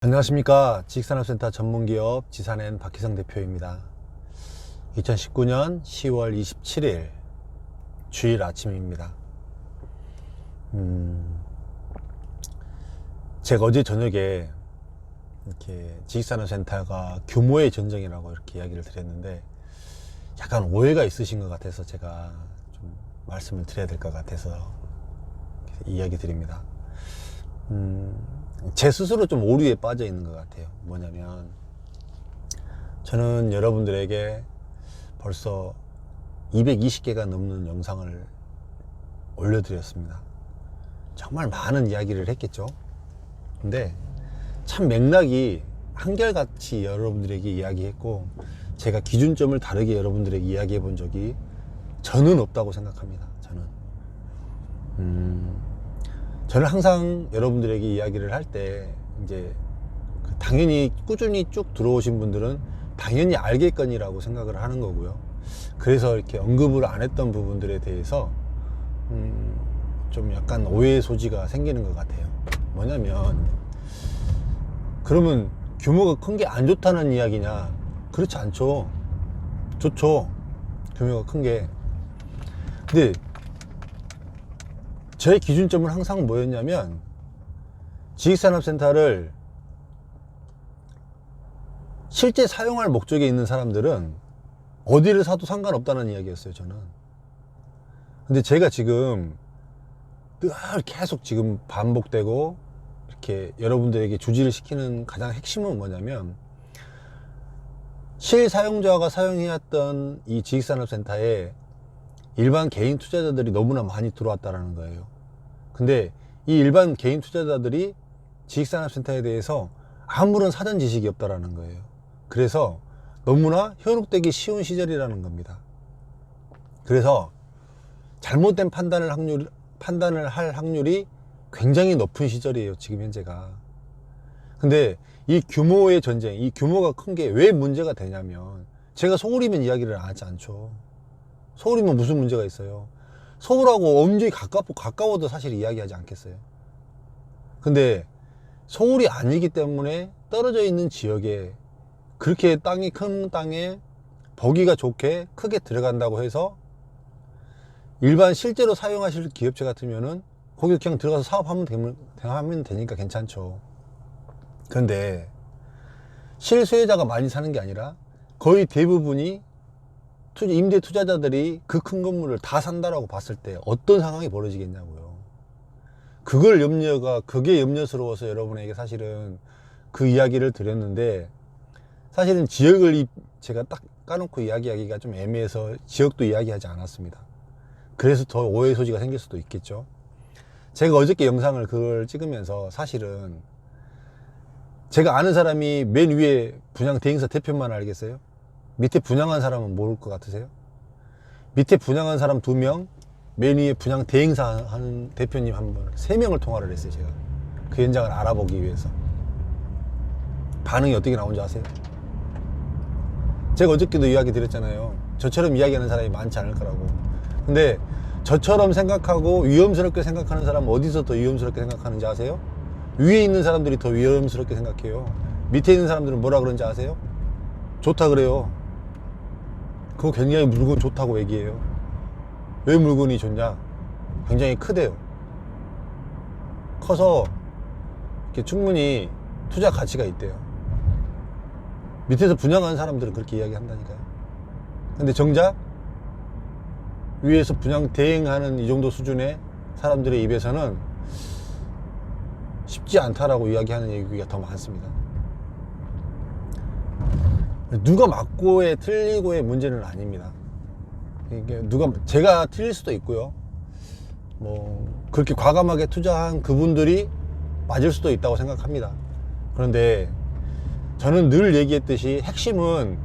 안녕하십니까. 지식산업센터 전문기업 지산엔 박희성 대표입니다. 2019년 10월 27일 주일 아침입니다. 제가 어제 저녁에 이렇게 지식산업센터가 규모의 전쟁이라고 이렇게 이야기를 드렸는데 약간 오해가 있으신 것 같아서 제가 좀 말씀을 드려야 될 것 같아서 이야기 드립니다. 제 스스로 좀 오류에 빠져 있는 것 같아요. 뭐냐면 저는 여러분들에게 벌써 220개가 넘는 영상을 올려드렸습니다. 정말 많은 이야기를 했겠죠. 근데 참 맥락이 한결같이 여러분들에게 이야기했고 제가 기준점을 다르게 여러분들에게 이야기해 본 적이 저는 없다고 생각합니다. 저는 항상 여러분들에게 이야기를 할 때 이제 당연히 꾸준히 쭉 들어오신 분들은 당연히 알겠거니라고 생각을 하는 거고요. 그래서 이렇게 언급을 안 했던 부분들에 대해서 좀 약간 오해의 소지가 생기는 것 같아요. 뭐냐면 그러면 규모가 큰 게 안 좋다는 이야기냐? 그렇지 않죠. 좋죠. 규모가 큰 게. 근데 저의 기준점은 항상 뭐였냐면 지식산업센터를 실제 사용할 목적에 있는 사람들은 어디를 사도 상관없다는 이야기였어요. 저는. 근데 제가 지금 늘 계속 지금 반복되고 이렇게 여러분들에게 주지를 시키는 가장 핵심은 뭐냐면 실사용자가 사용해왔던 이 지식산업센터에 일반 개인 투자자들이 너무나 많이 들어왔다는 거예요. 근데 이 일반 개인 투자자들이 지식산업센터에 대해서 아무런 사전 지식이 없다는 거예요. 그래서 너무나 현혹되기 쉬운 시절이라는 겁니다. 그래서 잘못된 판단을 할 확률이 굉장히 높은 시절이에요. 지금 현재가. 근데 이 규모의 전쟁, 이 규모가 큰 게 왜 문제가 되냐면 제가 서울이면 이야기를 하지 않죠. 서울이면 무슨 문제가 있어요? 서울하고 엄청 가까워도 사실 이야기하지 않겠어요? 근데 서울이 아니기 때문에 떨어져 있는 지역에 그렇게 땅이 큰 땅에 보기가 좋게 크게 들어간다고 해서 일반 실제로 사용하실 기업체 같으면은 거기 그냥 들어가서 사업하면 되니까 괜찮죠. 그런데 실수요자가 많이 사는 게 아니라 거의 대부분이 임대 투자자들이 그 큰 건물을 다 산다라고 봤을 때 어떤 상황이 벌어지겠냐고요. 그게 염려스러워서 여러분에게 사실은 그 이야기를 드렸는데 사실은 지역을 제가 딱 까놓고 이야기하기가 좀 애매해서 지역도 이야기하지 않았습니다. 그래서 더 오해 소지가 생길 수도 있겠죠. 제가 어저께 영상을 그걸 찍으면서 사실은 제가 아는 사람이 맨 위에 분양 대행사 대표만 알겠어요? 밑에 분양한 사람은 모를 것 같으세요? 밑에 분양한 사람 2명, 맨 위에 분양 대행사 하는 대표님 1분, 3명을 통화를 했어요. 제가 그 현장을 알아보기 위해서. 반응이 어떻게 나온지 아세요? 제가 어저께도 이야기 드렸잖아요. 저처럼 이야기하는 사람이 많지 않을 거라고. 근데 저처럼 생각하고 위험스럽게 생각하는 사람은 어디서 더 위험스럽게 생각하는지 아세요? 위에 있는 사람들이 더 위험스럽게 생각해요. 밑에 있는 사람들은 뭐라 그러는지 아세요? 좋다 그래요. 그거 굉장히 물건 좋다고 얘기해요. 왜 물건이 좋냐? 굉장히 크대요. 커서 이렇게 충분히 투자 가치가 있대요. 밑에서 분양하는 사람들은 그렇게 이야기한다니까요. 근데 정작 위에서 분양 대행하는 이 정도 수준의 사람들의 입에서는 쉽지 않다라고 이야기하는 얘기가 더 많습니다. 누가 맞고에 틀리고의 문제는 아닙니다. 이게 제가 틀릴 수도 있고요. 그렇게 과감하게 투자한 그분들이 맞을 수도 있다고 생각합니다. 그런데 저는 늘 얘기했듯이 핵심은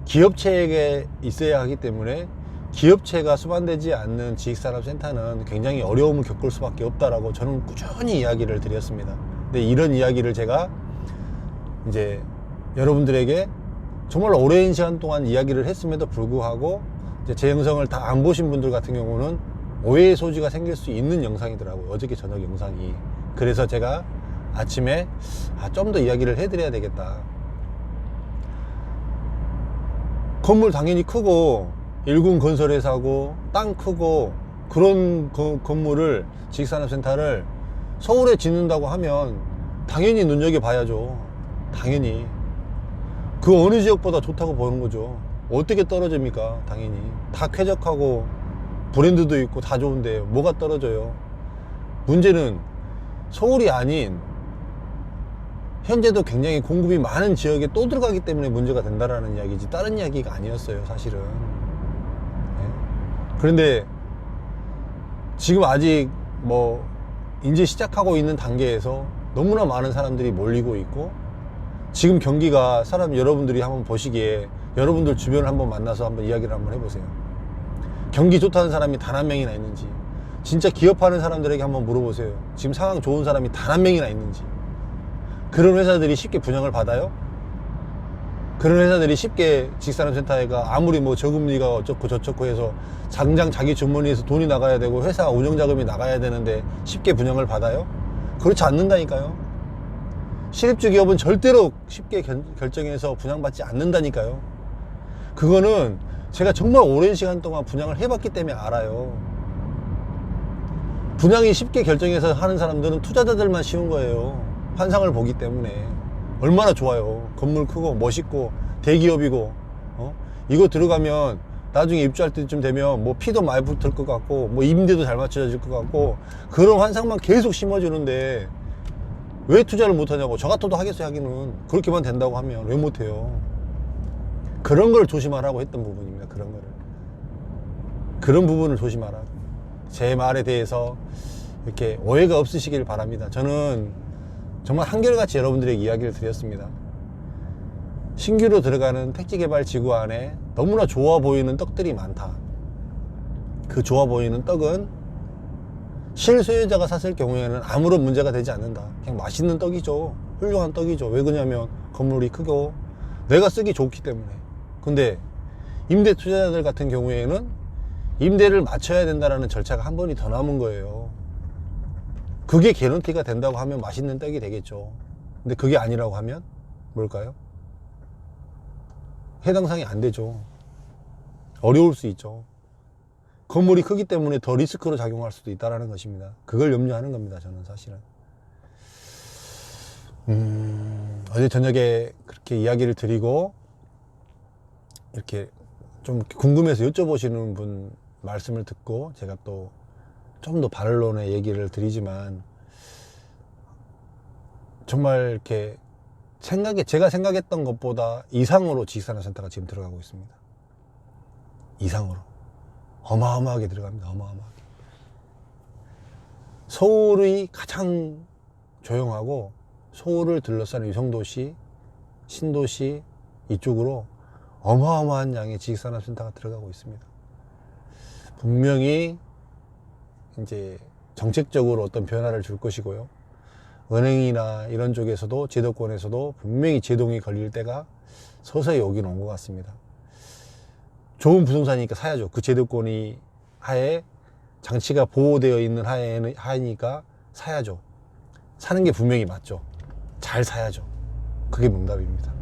기업체에게 있어야 하기 때문에 기업체가 수반되지 않는 지식산업센터는 굉장히 어려움을 겪을 수밖에 없다라고 저는 꾸준히 이야기를 드렸습니다. 근데 이런 이야기를 제가 이제 여러분들에게 정말 오랜 시간 동안 이야기를 했음에도 불구하고 이제 제 영상을 다 안 보신 분들 같은 경우는 오해의 소지가 생길 수 있는 영상이더라고요. 어저께 저녁 영상이. 그래서 제가 아침에 좀 더 이야기를 해드려야 되겠다. 건물 당연히 크고 1군 건설회사고 땅 크고 그런 건물을 지식산업센터를 서울에 짓는다고 하면 당연히 눈여겨봐야죠. 당연히 그 어느 지역보다 좋다고 보는 거죠. 어떻게 떨어집니까? 당연히 다 쾌적하고 브랜드도 있고 다 좋은데 뭐가 떨어져요? 문제는 서울이 아닌 현재도 굉장히 공급이 많은 지역에 또 들어가기 때문에 문제가 된다라는 이야기지 다른 이야기가 아니었어요, 사실은. 네? 그런데 지금 아직 뭐 이제 시작하고 있는 단계에서 너무나 많은 사람들이 몰리고 있고, 지금 경기가 여러분들이 한번 보시기에 여러분들 주변을 한번 만나서 한번 이야기를 한번 해보세요. 경기 좋다는 사람이 단 한 명이나 있는지, 진짜 기업하는 사람들에게 한번 물어보세요. 지금 상황 좋은 사람이 단 한 명이나 있는지. 그런 회사들이 쉽게 분양을 받아요? 그런 회사들이 쉽게 지식산업센터가 아무리 뭐 저금리가 어쩌고 저쩌고 해서 당장 자기 주머니에서 돈이 나가야 되고 회사 운영자금이 나가야 되는데 쉽게 분양을 받아요? 그렇지 않는다니까요. 실입주 기업은 절대로 쉽게 결정해서 분양받지 않는다니까요. 그거는 제가 정말 오랜 시간 동안 분양을 해봤기 때문에 알아요. 분양이 쉽게 결정해서 하는 사람들은 투자자들만 쉬운 거예요. 환상을 보기 때문에. 얼마나 좋아요. 건물 크고 멋있고 대기업이고, 이거 들어가면 나중에 입주할 때쯤 되면 뭐 피도 많이 붙을 것 같고 뭐 임대도 잘 맞춰질 것 같고, 그런 환상만 계속 심어주는데 왜 투자를 못하냐고. 저 같아도 하겠어요. 하기는 그렇게만 된다고 하면 왜 못해요. 그런 걸 조심하라고 했던 부분입니다. 그런 부분을 조심하라. 제 말에 대해서 이렇게 오해가 없으시길 바랍니다. 저는 정말 한결같이 여러분들에게 이야기를 드렸습니다. 신규로 들어가는 택지개발지구 안에 너무나 좋아 보이는 떡들이 많다. 그 좋아 보이는 떡은 실소유자가 샀을 경우에는 아무런 문제가 되지 않는다. 그냥 맛있는 떡이죠. 훌륭한 떡이죠. 왜 그러냐면 건물이 크고 내가 쓰기 좋기 때문에. 근데 임대 투자자들 같은 경우에는 임대를 맞춰야 된다는 절차가 한 번이 더 남은 거예요. 그게 개런티가 된다고 하면 맛있는 떡이 되겠죠. 근데 그게 아니라고 하면 뭘까요? 해당 사항이 안 되죠. 어려울 수 있죠. 건물이 크기 때문에 더 리스크로 작용할 수도 있다는 것입니다. 그걸 염려하는 겁니다. 저는 사실은. 어제 저녁에 그렇게 이야기를 드리고 이렇게 좀 궁금해서 여쭤보시는 분 말씀을 듣고 제가 또 좀 더 반론의 얘기를 드리지만, 정말 이렇게 제가 생각했던 것보다 이상으로 지식산업센터가 지금 들어가고 있습니다. 이상으로. 어마어마하게 들어갑니다. 어마어마하게. 서울이 가장 조용하고 서울을 둘러싸는 유성도시, 신도시 이쪽으로 어마어마한 양의 지식산업센터가 들어가고 있습니다. 분명히 이제 정책적으로 어떤 변화를 줄 것이고요. 은행이나 이런 쪽에서도 제도권에서도 분명히 제동이 걸릴 때가 서서히 오긴 온 것 같습니다. 좋은 부동산이니까 사야죠. 그 제도권이 하에 장치가 보호되어 있는 하에니까 사야죠. 사는 게 분명히 맞죠. 잘 사야죠. 그게 정답입니다.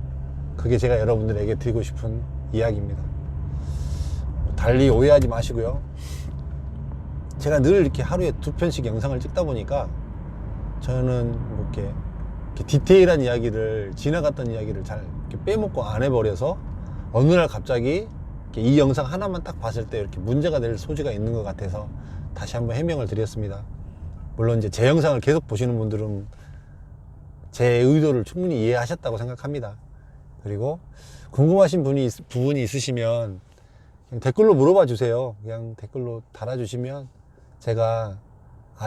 그게 제가 여러분들에게 드리고 싶은 이야기입니다. 달리 오해하지 마시고요. 제가 늘 이렇게 하루에 2편씩 영상을 찍다 보니까 저는 뭐 이렇게 디테일한 이야기를, 지나갔던 이야기를 잘 이렇게 빼먹고 안 해버려서 어느 날 갑자기 이 영상 하나만 딱 봤을 때 이렇게 문제가 될 소지가 있는 것 같아서 다시 한번 해명을 드렸습니다. 물론 이제 제 영상을 계속 보시는 분들은 제 의도를 충분히 이해하셨다고 생각합니다. 그리고 궁금하신 부분이 있으시면 그냥 댓글로 물어봐 주세요. 그냥 댓글로 달아주시면 제가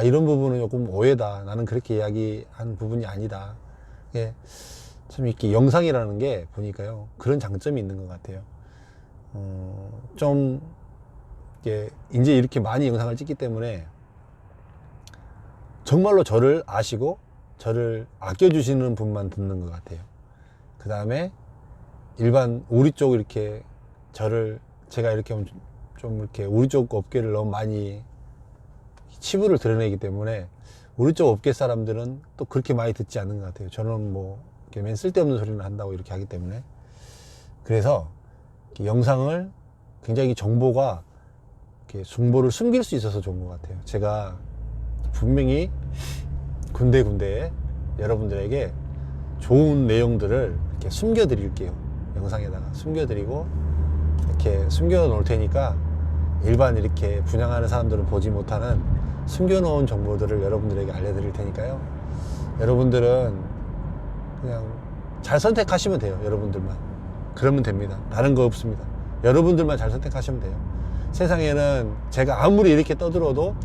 이런 부분은 조금 오해다. 나는 그렇게 이야기한 부분이 아니다. 예, 참 이렇게 영상이라는 게 보니까요, 그런 장점이 있는 것 같아요. 좀 이제 이렇게 많이 영상을 찍기 때문에 정말로 저를 아시고 저를 아껴주시는 분만 듣는 것 같아요. 그 다음에 일반 우리 쪽 이렇게 제가 이렇게 좀 이렇게 우리 쪽 업계를 너무 많이 치부를 드러내기 때문에 우리 쪽 업계 사람들은 또 그렇게 많이 듣지 않는 것 같아요. 저는 뭐 이렇게 맨 쓸데없는 소리를 한다고 이렇게 하기 때문에. 그래서 이렇게 영상을 굉장히 정보가 이렇게 정보를 숨길 수 있어서 좋은 것 같아요. 제가 분명히 군데군데 여러분들에게 좋은 내용들을 이렇게 숨겨 드릴게요. 영상에다가 숨겨 드리고 이렇게 숨겨 놓을 테니까 일반 이렇게 분양하는 사람들은 보지 못하는 숨겨 놓은 정보들을 여러분들에게 알려드릴 테니까요. 여러분들은 그냥 잘 선택하시면 돼요. 여러분들만. 그러면 됩니다. 다른 거 없습니다. 여러분들만 잘 선택하시면 돼요. 세상에는 제가 아무리 이렇게 떠들어도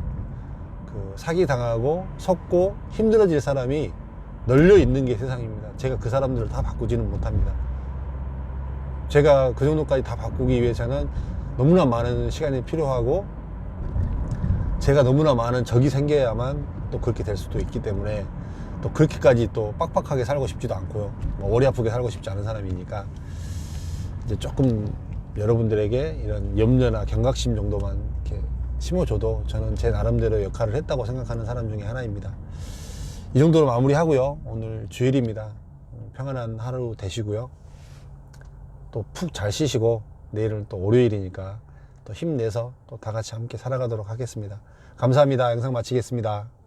그 사기 당하고 속고 힘들어질 사람이 널려 있는 게 세상입니다. 제가 그 사람들을 다 바꾸지는 못합니다. 제가 그 정도까지 다 바꾸기 위해서는 너무나 많은 시간이 필요하고 제가 너무나 많은 적이 생겨야만 또 그렇게 될 수도 있기 때문에 또 그렇게까지 또 빡빡하게 살고 싶지도 않고요. 뭐 머리 아프게 살고 싶지 않은 사람이니까 이제 조금 여러분들에게 이런 염려나 경각심 정도만 이렇게 심어줘도 저는 제 나름대로 역할을 했다고 생각하는 사람 중에 하나입니다. 이 정도로 마무리하고요. 오늘 주일입니다. 평안한 하루 되시고요. 또 푹 잘 쉬시고 내일은 또 월요일이니까 또 힘내서 또 다 같이 함께 살아가도록 하겠습니다. 감사합니다. 영상 마치겠습니다.